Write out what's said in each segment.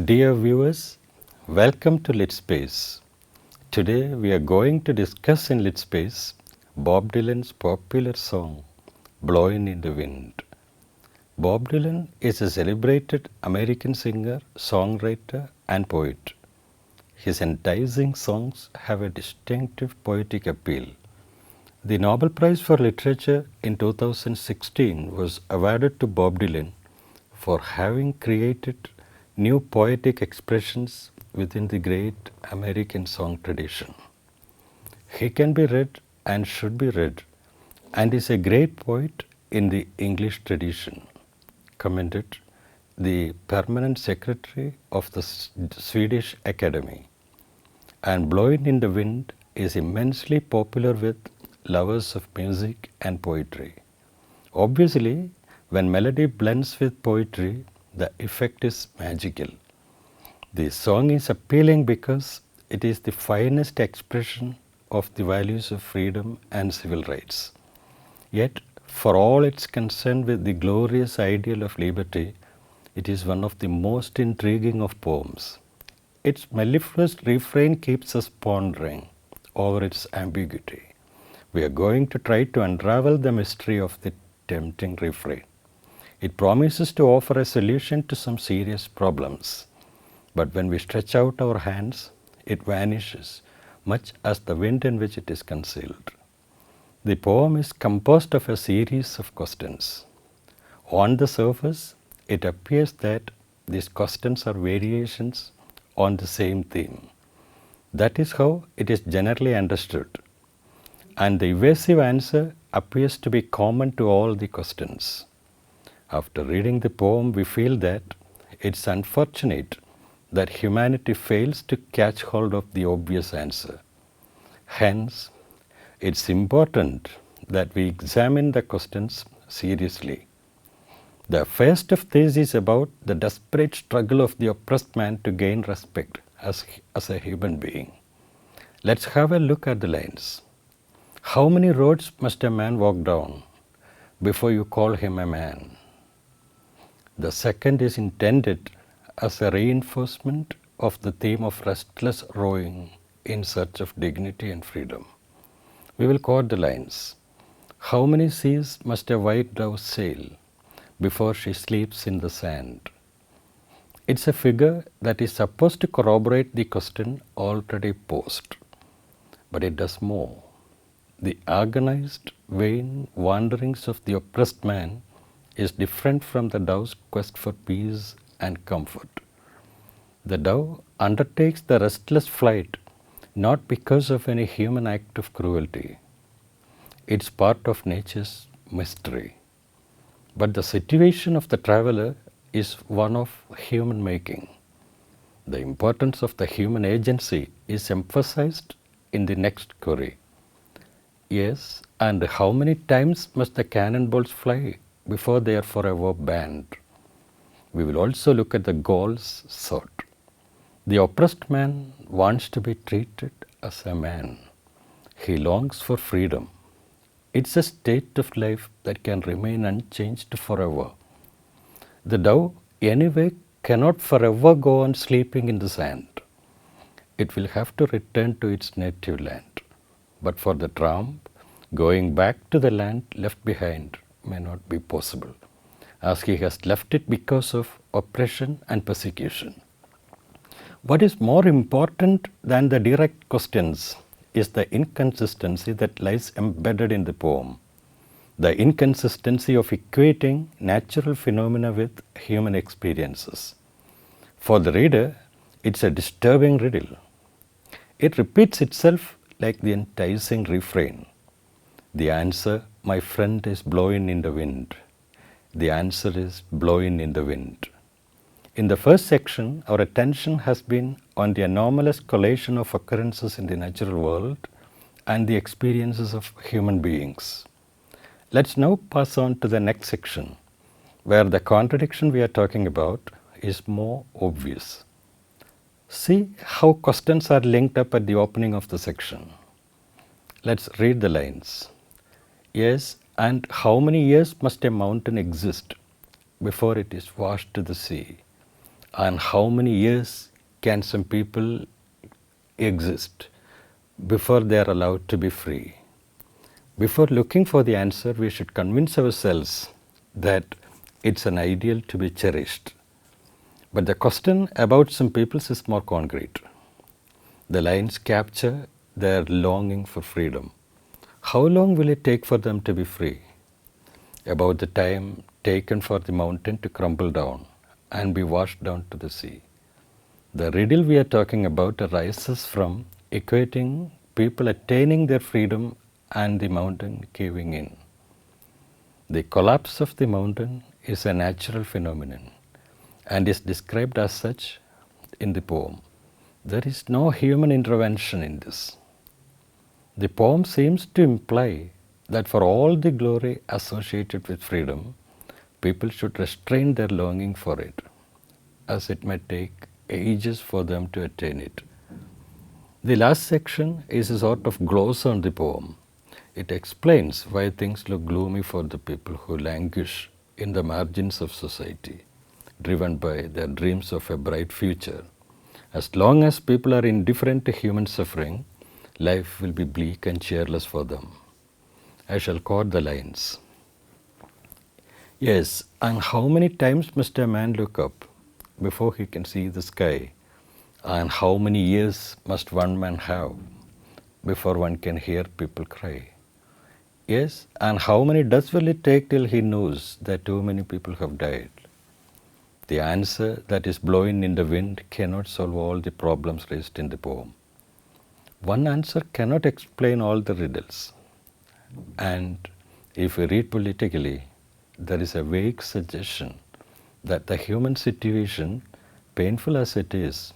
Dear viewers, welcome to Lit Space. Today we are going to discuss in Lit Space Bob Dylan's popular song Blowin' in the Wind. Bob Dylan is a celebrated American singer, songwriter and poet. His enticing songs have a distinctive poetic appeal. The Nobel Prize for Literature in 2016 was awarded to Bob Dylan for having created new poetic expressions within the great American song tradition. He can be read and should be read, and is a great poet in the English tradition, commented the permanent secretary of the Swedish Academy. And Blowin' in the Wind is immensely popular with lovers of music and poetry. Obviously, when melody blends with poetry, the effect is magical. The song is appealing because it is the finest expression of the values of freedom and civil rights. Yet, for all its concern with the glorious ideal of liberty, it is one of the most intriguing of poems. Its mellifluous refrain keeps us pondering over its ambiguity. We are going to try to unravel the mystery of the tempting refrain. It promises to offer a solution to some serious problems, but when we stretch out our hands, it vanishes, much as the wind in which it is concealed. The poem is composed of a series of questions. On the surface, it appears that these questions are variations on the same theme. That is how it is generally understood, and the evasive answer appears to be common to all the questions. After reading the poem, we feel that it's unfortunate that humanity fails to catch hold of the obvious answer. Hence, it's important that we examine the questions seriously. The first of these is about the desperate struggle of the oppressed man to gain respect as a human being. Let's have a look at the lines. How many roads must a man walk down before you call him a man? The second is intended as a reinforcement of the theme of restless rowing in search of dignity and freedom. We will quote the lines. How many seas must a white dove sail before she sleeps in the sand? It's a figure that is supposed to corroborate the question already posed, but it does more. The agonized, vain wanderings of the oppressed man is different from the dove's quest for peace and comfort. The dove undertakes the restless flight not because of any human act of cruelty. It's part of nature's mystery. But the situation of the traveler is one of human making. The importance of the human agency is emphasized in the next query. Yes, and how many times must the cannonballs fly before they are forever banned? We will also look at the goals sought. The oppressed man wants to be treated as a man. He longs for freedom. It's a state of life that can remain unchanged forever. The dove, anyway, cannot forever go on sleeping in the sand. It will have to return to its native land. But for the tramp, going back to the land left behind may not be possible, as he has left it because of oppression and persecution. What is more important than the direct questions is the inconsistency that lies embedded in the poem. The inconsistency of equating natural phenomena with human experiences. For the reader, it's a disturbing riddle. It repeats itself like the enticing refrain. The answer, my friend, is blowing in the wind. The answer is blowing in the wind. In the first section, our attention has been on the anomalous collation of occurrences in the natural world and the experiences of human beings. Let's now pass on to the next section, where the contradiction we are talking about is more obvious. See how questions are linked up at the opening of the section. Let's read the lines. Yes, and how many years must a mountain exist before it is washed to the sea? And how many years can some people exist before they are allowed to be free? Before looking for the answer, we should convince ourselves that it's an ideal to be cherished. But the question about some peoples is more concrete. The lines capture their longing for freedom. How long will it take for them to be free? About the time taken for the mountain to crumble down and be washed down to the sea. The riddle we are talking about arises from equating people attaining their freedom and the mountain caving in. The collapse of the mountain is a natural phenomenon and is described as such in the poem. There is no human intervention in this. The poem seems to imply that for all the glory associated with freedom, people should restrain their longing for it, as it may take ages for them to attain it. The last section is a sort of gloss on the poem. It explains why things look gloomy for the people who languish in the margins of society, driven by their dreams of a bright future. As long as people are indifferent to human suffering, life will be bleak and cheerless for them. I shall quote the lines. Yes, and how many times must a man look up before he can see the sky? And how many years must one man have before one can hear people cry? Yes, and how many deaths will it take till he knows that too many people have died? The answer that is blowing in the wind cannot solve all the problems raised in the poem. One answer cannot explain all the riddles. And if we read politically, there is a vague suggestion that the human situation, painful as it is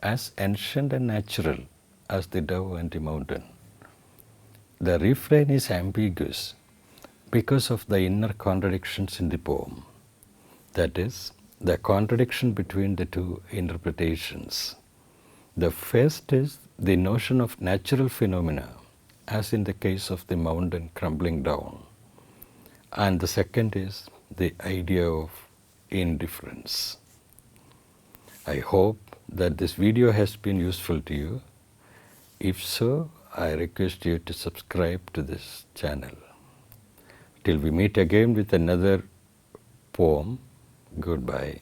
as ancient and natural as the dove and the mountain. The refrain is ambiguous because of the inner contradictions in the poem. That is, the contradiction between the two interpretations. The first is the notion of natural phenomena, as in the case of the mountain crumbling down. And the second is the idea of indifference. I hope that this video has been useful to you. If so, I request you to subscribe to this channel. Till we meet again with another poem, goodbye.